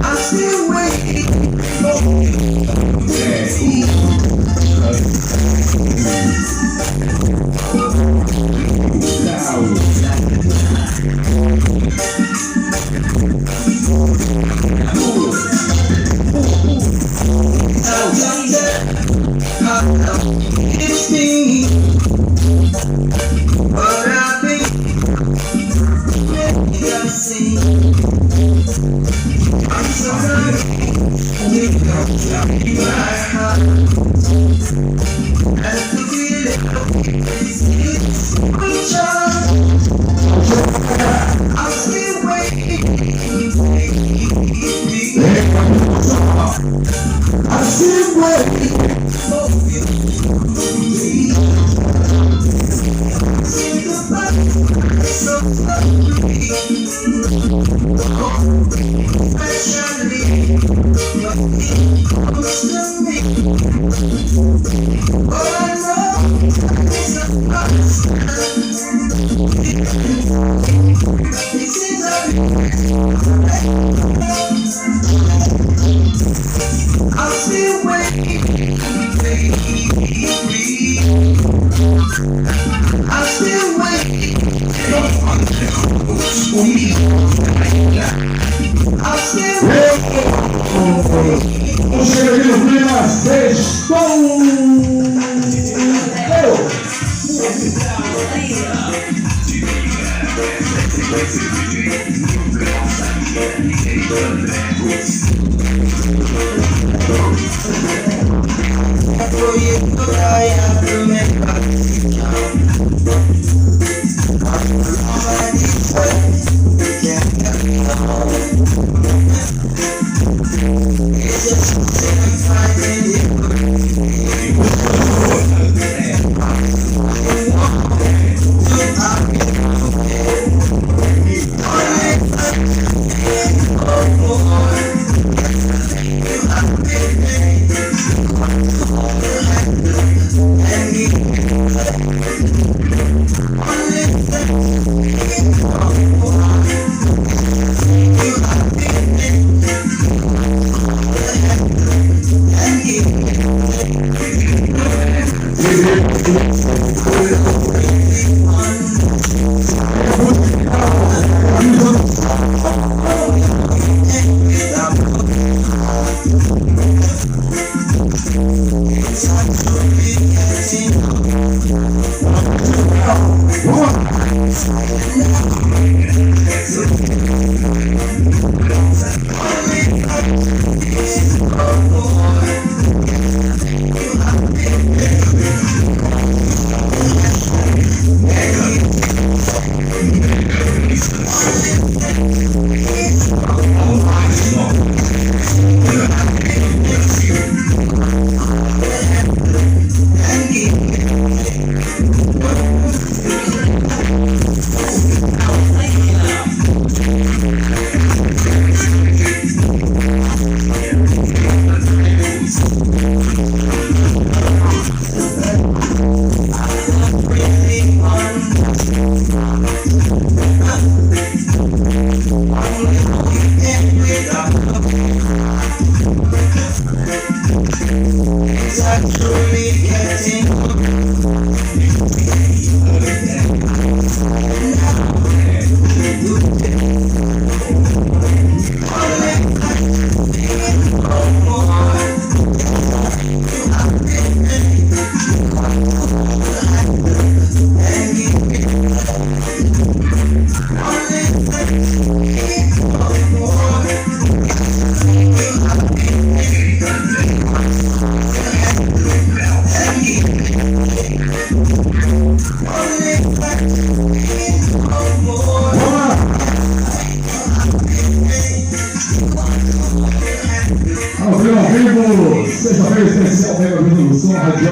I still waiting for it's me, but I think maybe I see. I'm sorry, we don't tell me my heart. And to feel it, it's my child. I'm still waiting, I'm still waiting for you. So slowly, especially when it comes to me. All I know is a constant. This is I'm still waiting, baby. I'm still waiting. I'm still waiting. Vamos chegar aqui no clima, sextou! I'm